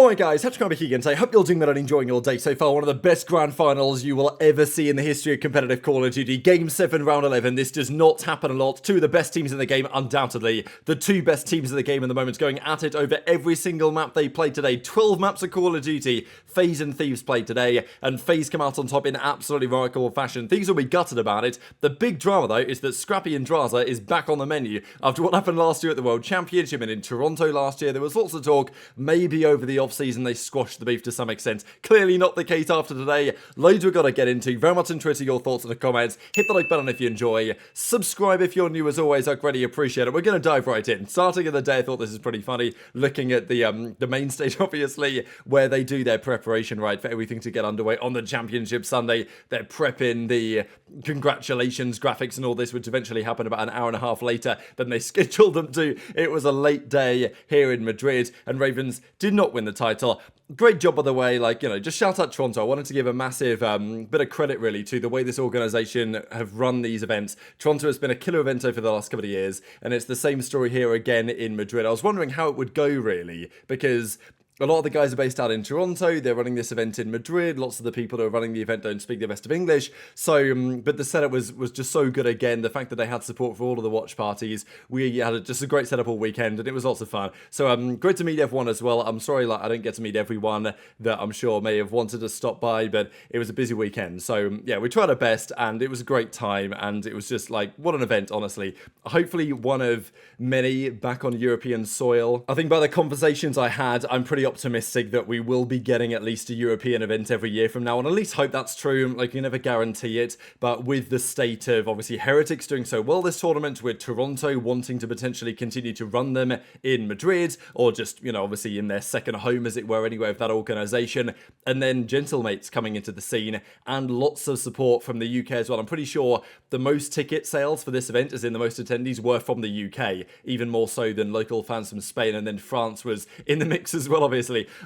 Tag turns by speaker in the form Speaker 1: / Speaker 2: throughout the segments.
Speaker 1: Alright guys, HyDra here again. I hope you're doing well and enjoying your day so far. One of the best grand finals you will ever see in the history of competitive Call of Duty. Game 7, round 11. This does not happen a lot. Two of the best teams in the game, undoubtedly. The two best teams in the game in the moment going at it over every single map they played today. 12 maps of Call of Duty. FaZe and Thieves played today, and FaZe come out on top in absolutely remarkable fashion. Thieves will be gutted about it. The big drama though is that Scrappy and Drazah is back on the menu after what happened last year at the World Championship and in Toronto last year. There was lots of talk, maybe over the off-season they squashed the beef to some extent. Clearly not the case after today. Loads we've got to get into. Very much interested in your thoughts in the comments. Hit the like button if you enjoy. Subscribe if you're new as always. I'd really appreciate it. We're going to dive right in. Starting in the day, I thought this is pretty funny. Looking at the main stage, obviously, where they do their preparation, right, for everything to get underway on the Championship Sunday. They're prepping the congratulations graphics and all this, which eventually happened about an hour and a half later than they scheduled them to. It was a late day here in Madrid, and Ravens did not win the title. Great job, by the way. Like, you know, just shout out Toronto. I wanted to give a massive bit of credit, really, to the way this organisation have run these events. Toronto has been a killer event over the last couple of years, and it's the same story here again in Madrid. I was wondering how it would go, really, because a lot of the guys are based out in Toronto. They're running this event in Madrid. Lots of the people who are running the event don't speak the best of English. So, but the setup was just so good again. The fact that they had support for all of the watch parties. We had just a great setup all weekend, and it was lots of fun. So, great to meet everyone as well. I'm sorry, like, I didn't get to meet everyone that I'm sure may have wanted to stop by, but it was a busy weekend. So, yeah, we tried our best, and it was a great time, and it was just like, what an event, honestly. Hopefully, one of many back on European soil. I think by the conversations I had, I'm pretty optimistic that we will be getting at least a European event every year from now on. At least hope that's true. Like, you never guarantee it, but with the state of obviously Heretics doing so well this tournament, with Toronto wanting to potentially continue to run them in Madrid, or just, you know, obviously in their second home as it were anyway of that organisation, and then Gentlemates coming into the scene, and lots of support from the UK as well. I'm pretty sure the most ticket sales for this event, as in the most attendees, were from the UK, even more so than local fans from Spain, and then France was in the mix as well, obviously,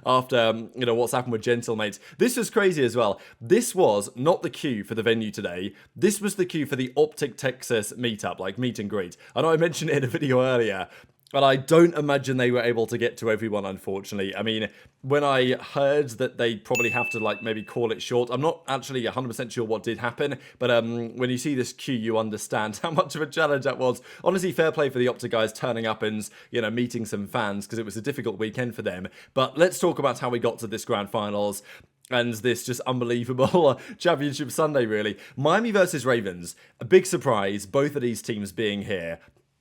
Speaker 1: after, you know, what's happened with Gentlemates. This was crazy as well. This was not the queue for the venue today. This was the queue for the OpTic Texas meetup, like meet and greet. I know I mentioned it in a video earlier, but I don't imagine they were able to get to everyone, unfortunately. I mean, when I heard that they probably have to, like, maybe call it short, I'm not actually 100% sure what did happen, but when you see this queue, you understand how much of a challenge that was. Honestly, fair play for the OpTic guys turning up and, you know, meeting some fans, because it was a difficult weekend for them. But let's talk about how we got to this grand finals and this just unbelievable Championship Sunday, really. Miami versus Ravens. A big surprise, both of these teams being here.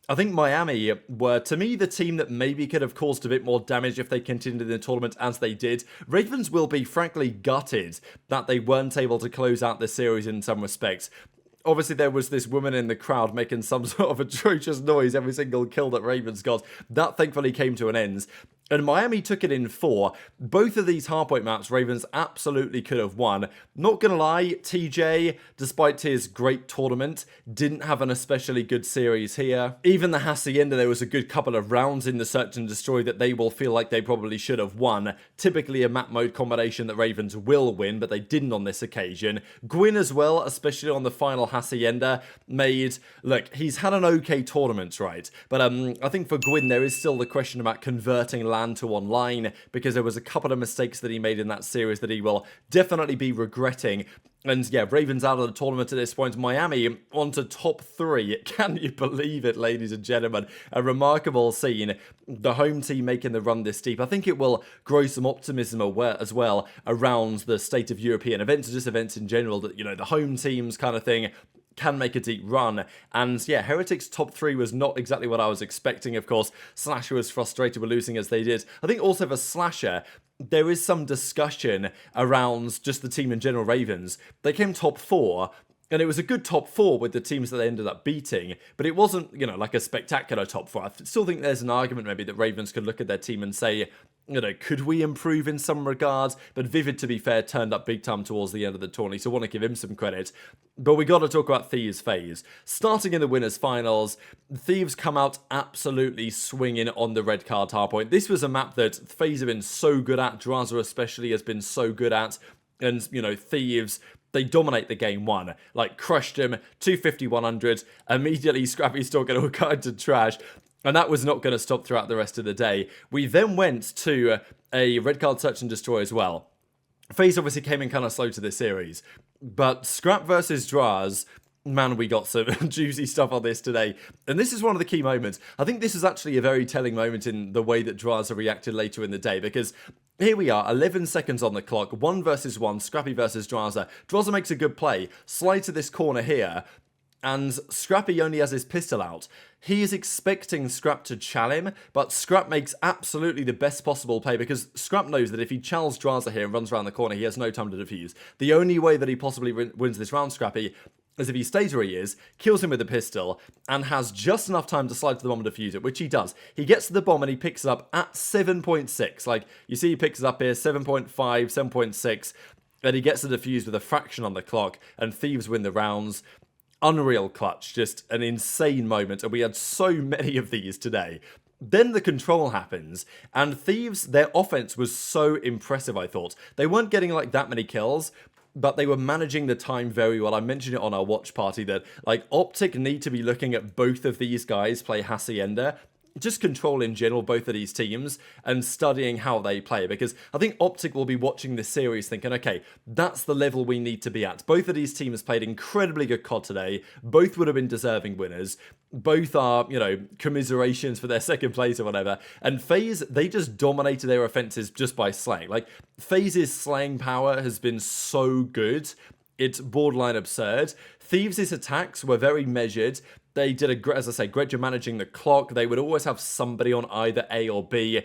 Speaker 1: I think Miami were, to me, the team that maybe could have caused a bit more damage if they continued in the tournament as they did. Ravens will be, frankly, gutted that they weren't able to close out the series in some respects. Obviously, there was this woman in the crowd making some sort of atrocious noise every single kill that Ravens got. That thankfully came to an end. And Miami took it in 4. Both of these hardpoint maps, Ravens absolutely could have won. Not gonna lie, TJ, despite his great tournament, didn't have an especially good series here. Even the Hacienda, there was a good couple of rounds in the Search and Destroy that they will feel like they probably should have won. Typically a map mode combination that Ravens will win, but they didn't on this occasion. Gwinn as well, especially on the final Hacienda, made... Look, he's had an okay tournament, right? But I think for Gwinn, there is still the question about converting land to online, because there was a couple of mistakes that he made in that series that he will definitely be regretting. And yeah, Ravens out of the tournament at this point. Miami on to top 3. Can you believe it, ladies and gentlemen? A remarkable scene. The home team making the run this deep. I think it will grow some optimism as well around the state of European events, just events in general, that, you know, the home teams kind of thing can make a deep run. And yeah, Heretics top 3 was not exactly what I was expecting. Of course, Slasher was frustrated with losing as they did. I think also for Slasher, there is some discussion around just the team in general, Ravens. They came top 4, and it was a good top 4 with the teams that they ended up beating, but it wasn't, you know, like a spectacular top 4. I still think there's an argument maybe that Ravens could look at their team and say, you know, could we improve in some regards? But Vivid, to be fair, turned up big time towards the end of the tourney, so I want to give him some credit. But we got to talk about Thieves FaZe. Starting in the winners finals, Thieves come out absolutely swinging on the red card hardpoint. This was a map that FaZe have been so good at, Drazah especially has been so good at, and, you know, Thieves, they dominate the game 1. Like, crushed him, 250, 100, immediately Scrappy's talking all kinds of trash. And that was not going to stop throughout the rest of the day. We then went to a red card search and destroy as well. FaZe obviously came in kind of slow to this series, but Scrap versus Drazah, man, we got some juicy stuff on this today. And this is one of the key moments. I think this is actually a very telling moment in the way that Drazah reacted later in the day, because here we are, 11 seconds on the clock, 1 versus 1, Scrappy versus Drazah. Drazah makes a good play, slide to this corner here, and Scrappy only has his pistol out. He is expecting Scrap to chal him, but Scrap makes absolutely the best possible play, because Scrap knows that if he chals Drazah here and runs around the corner, he has no time to defuse. The only way that he possibly wins this round, Scrappy, is if he stays where he is, kills him with a pistol, and has just enough time to slide to the bomb and defuse it, which he does. He gets to the bomb and he picks it up at 7.6. Like, you see he picks it up here, 7.5, 7.6, and he gets the defuse with a fraction on the clock, and Thieves win the rounds. Unreal clutch, just an insane moment, and we had so many of these today. Then the control happens, and Thieves, their offense was so impressive, I thought. They weren't getting like that many kills, but they were managing the time very well. I mentioned it on our watch party that like OpTic need to be looking at both of these guys play Hacienda, just control in general both of these teams and studying how they play, because I think OpTic will be watching this series thinking, okay, that's the level we need to be at. Both of these teams played incredibly good COD today. Both would have been deserving winners. Both are, you know, commiserations for their second place or whatever. And FaZe, they just dominated their offenses just by slaying. Like, FaZe's slaying power has been so good. It's borderline absurd. Thieves' attacks were very measured. They did, as I say, great job managing the clock. They would always have somebody on either A or B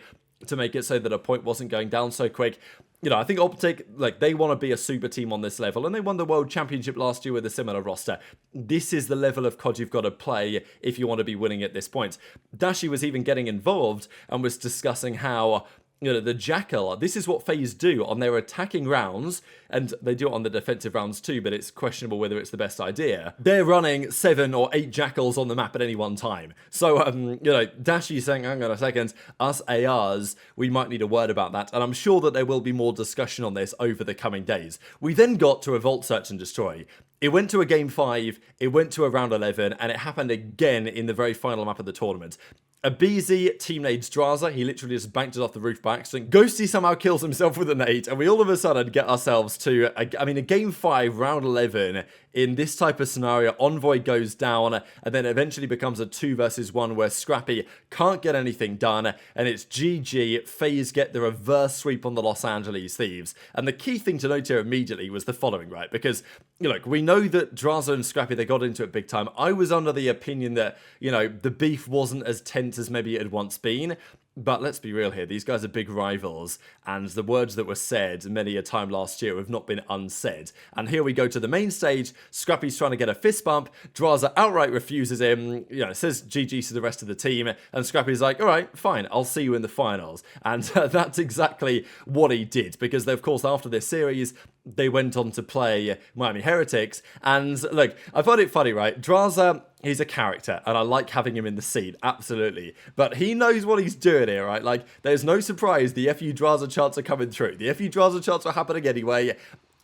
Speaker 1: to make it so that a point wasn't going down so quick. You know, I think OpTic, like, they want to be a super team on this level, and they won the World Championship last year with a similar roster. This is the level of COD you've got to play if you want to be winning at this point. Dashy was even getting involved and was discussing how, you know, the Jackal, this is what FaZe do on their attacking rounds, and they do it on the defensive rounds too, but it's questionable whether it's the best idea. They're running 7 or 8 Jackals on the map at any one time. So, you know, Dashy's saying, hang on a second, us ARs, we might need a word about that, and I'm sure that there will be more discussion on this over the coming days. We then got to a Vault Search and Destroy. It went to a Game 5, it went to a Round 11, and it happened again in the very final map of the tournament. aBeZy team nades Drazah. He literally just banked it off the roof by accident. Ghosty somehow kills himself with a nade, and we all of a sudden get ourselves to, a Game 5, Round 11. In this type of scenario, Envoy goes down, and then eventually becomes a 2 versus 1 where Scrappy can't get anything done, and it's GG. FaZe get the reverse sweep on the Los Angeles Thieves. And the key thing to note here immediately was the following, right? Because, you know, we know that Drazah and Scrappy, they got into it big time. I was under the opinion that, you know, the beef wasn't as tense as maybe it had once been. But let's be real here, these guys are big rivals, and the words that were said many a time last year have not been unsaid. And here we go to the main stage. Scrappy's trying to get a fist bump. Drazah outright refuses him, you know, says GG to the rest of the team, and Scrappy's like, all right, fine, I'll see you in the finals. And that's exactly what he did, because of course after this series, they went on to play Miami Heretics, and look, I find it funny, right? Drazah, he's a character, and I like having him in the scene, absolutely. But he knows what he's doing here, right? Like, there's no surprise the FU Drazah charts are coming through. The FU Drazah charts were happening anyway.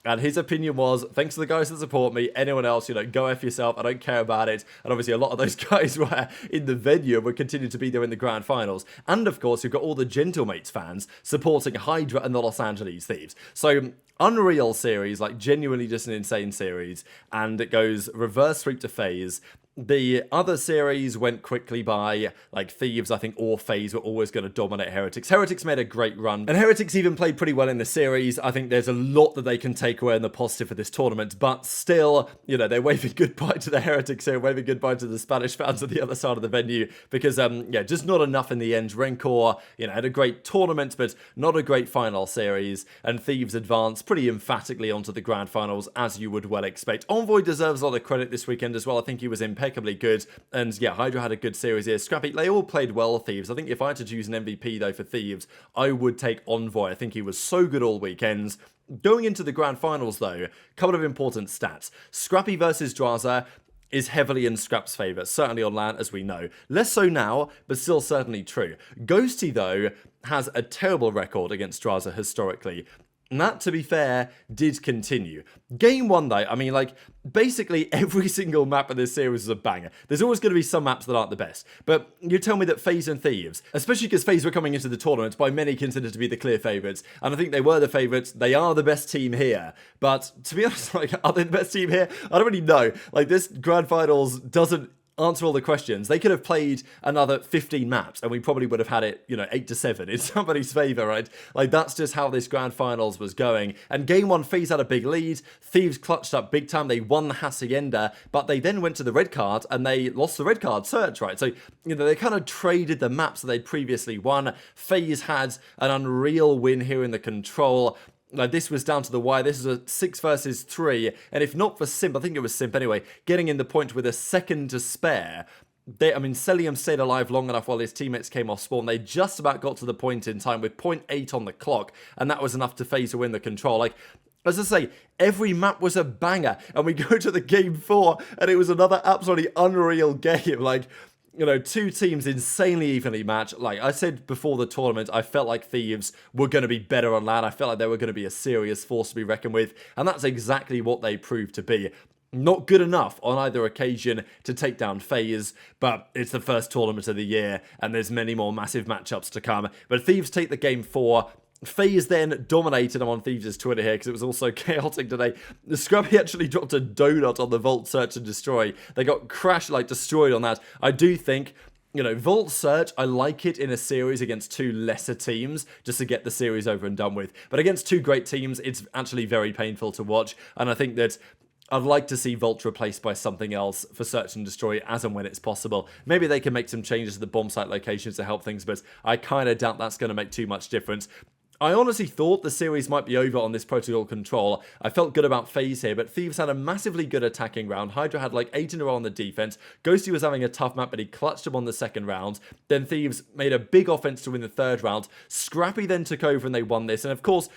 Speaker 1: And his opinion was, thanks to the guys that support me, anyone else, you know, go F yourself, I don't care about it. And obviously a lot of those guys were in the venue and would continue to be there in the grand finals. And of course, you've got all the Gentlemates fans supporting HyDra and the Los Angeles Thieves. So, unreal series, like genuinely just an insane series. And it goes reverse sweep to FaZe. The other series went quickly by, like Thieves, I think, or FaZe were always going to dominate Heretics. Heretics made a great run, and Heretics even played pretty well in the series. I think there's a lot that they can take away in the positive for this tournament, but still, you know, they're waving goodbye to the Heretics here, waving goodbye to the Spanish fans at the other side of the venue, because, yeah, just not enough in the end. Rencor, you know, had a great tournament, but not a great final series, and Thieves advanced pretty emphatically onto the grand finals, as you would well expect. Envoy deserves a lot of credit this weekend as well. I think he was impeccably good, and yeah, HyDra had a good series here. Scrappy, they all played well, Thieves. I think if I had to choose an MVP though for Thieves, I would take Envoy. I think he was so good all weekends. Going into the grand finals though, a couple of important stats. Scrappy versus Drazah is heavily in Scrap's favour, certainly on LAN, as we know. Less so now, but still certainly true. Ghosty, though, has a terrible record against Drazah historically. And that, to be fair, did continue. Game 1, though, I mean, like, basically every single map in this series is a banger. There's always going to be some maps that aren't the best. But you tell me that FaZe and Thieves, especially because FaZe were coming into the tournament, by many considered to be the clear favourites. And I think they were the favourites. They are the best team here. But to be honest, like, are they the best team here? I don't really know. Like, this Grand Finals doesn't answer all the questions. They could have played another 15 maps and we probably would have had it, 8-7 in somebody's favour, right? Like, that's just how this Grand Finals was going. And game 1, FaZe had a big lead. Thieves clutched up big time. They won the Hacienda, but they then went to the red card and they lost the red card search, right? So, they kind of traded the maps that they'd previously won. FaZe had an unreal win here in the control. Like, this was down to the wire. This is a 6 versus 3. And if not for Simp, I think it was Simp anyway, getting in the point with a second to spare. Cellium stayed alive long enough while his teammates came off spawn. They just about got to the point in time with 0.8 on the clock. And that was enough to FaZe to win the control. Like, as I say, every map was a banger. And we go to the game 4 and it was another absolutely unreal game. Like, two teams insanely evenly matched. Like I said before the tournament, I felt like Thieves were going to be better on land. I felt like they were going to be a serious force to be reckoned with. And that's exactly what they proved to be. Not good enough on either occasion to take down FaZe, but it's the first tournament of the year, and there's many more massive matchups to come. But Thieves take the game 4. FaZe then dominated. I'm on Thieves' Twitter here because it was also chaotic today. The Scrappy actually dropped a donut on the Vault Search and Destroy. They got destroyed on that. I do think, Vault Search, I like it in a series against 2 lesser teams just to get the series over and done with. But against 2 great teams, it's actually very painful to watch. And I think that I'd like to see Vault replaced by something else for Search and Destroy as and when it's possible. Maybe they can make some changes to the bomb site locations to help things, but I kind of doubt that's going to make too much difference. I honestly thought the series might be over on this protocol control. I felt good about FaZe here, but Thieves had a massively good attacking round. HyDra had like 8 in a row on the defense. Ghosty was having a tough map, but he clutched him on the second round. Then Thieves made a big offense to win the third round. Scrappy then took over and they won this. And of course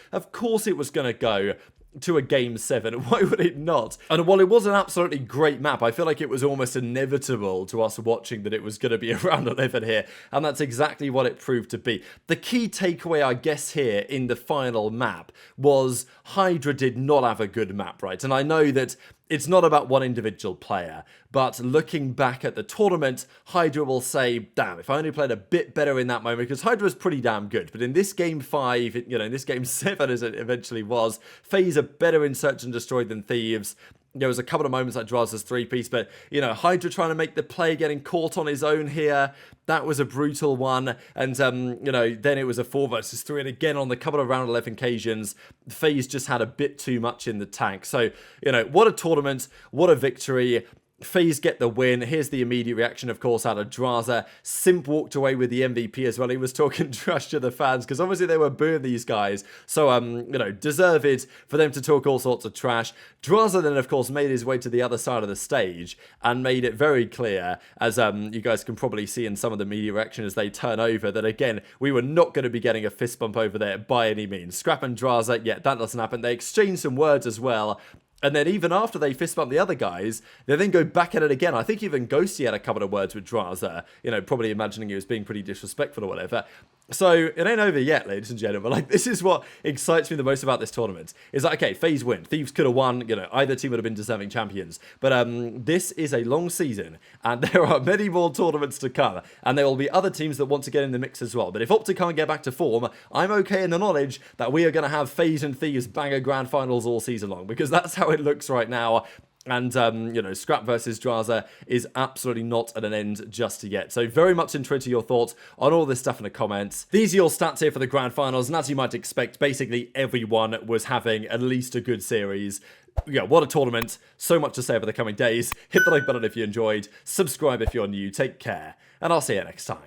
Speaker 1: it was going to go to a game 7. Why would it not? And while it was an absolutely great map, I feel like it was almost inevitable to us watching that it was going to be a round 11 here, and that's exactly what it proved to be. The key takeaway, I guess, here in the final map was HyDra did not have a good map, right? And I know that it's not about one individual player, but looking back at the tournament, HyDra will say, damn, if I only played a bit better in that moment, because HyDra was pretty damn good. But in this game 5, in this game 7 as it eventually was, FaZe are better in Search and Destroy than Thieves. There was a couple of moments like Drazah's 3-piece, but, HyDra trying to make the play, getting caught on his own here. That was a brutal one. And, then it was a 4 versus 3. And again, on the couple of round 11 occasions, FaZe just had a bit too much in the tank. So, what a tournament, what a victory. FaZe get the win. Here's the immediate reaction, of course, out of Drazah. Simp walked away with the MVP as well. He was talking trash to the fans because obviously they were booing these guys. So, deserved for them to talk all sorts of trash. Drazah then, of course, made his way to the other side of the stage and made it very clear, as you guys can probably see in some of the media reaction as they turn over, that again, we were not going to be getting a fist bump over there by any means. Scrap and Drazah, yeah, that doesn't happen. They exchanged some words as well. And then even after they fist bump the other guys, they then go back at it again. I think even Ghosty had a couple of words with Drazah, probably imagining he was being pretty disrespectful or whatever. So it ain't over yet, ladies and gentlemen. Like, this is what excites me the most about this tournament. Is like, okay, FaZe win. Thieves could have won. Either team would have been deserving champions. But this is a long season, and there are many more tournaments to come. And there will be other teams that want to get in the mix as well. But if OpTic can't get back to form, I'm okay in the knowledge that we are going to have FaZe and Thieves banger grand finals all season long, because that's how it looks right now. And, Scrap versus Drazah is absolutely not at an end just yet. So very much interested your thoughts on all this stuff in the comments. These are your stats here for the grand finals. And as you might expect, basically everyone was having at least a good series. Yeah, what a tournament. So much to say over the coming days. Hit the like button if you enjoyed. Subscribe if you're new. Take care. And I'll see you next time.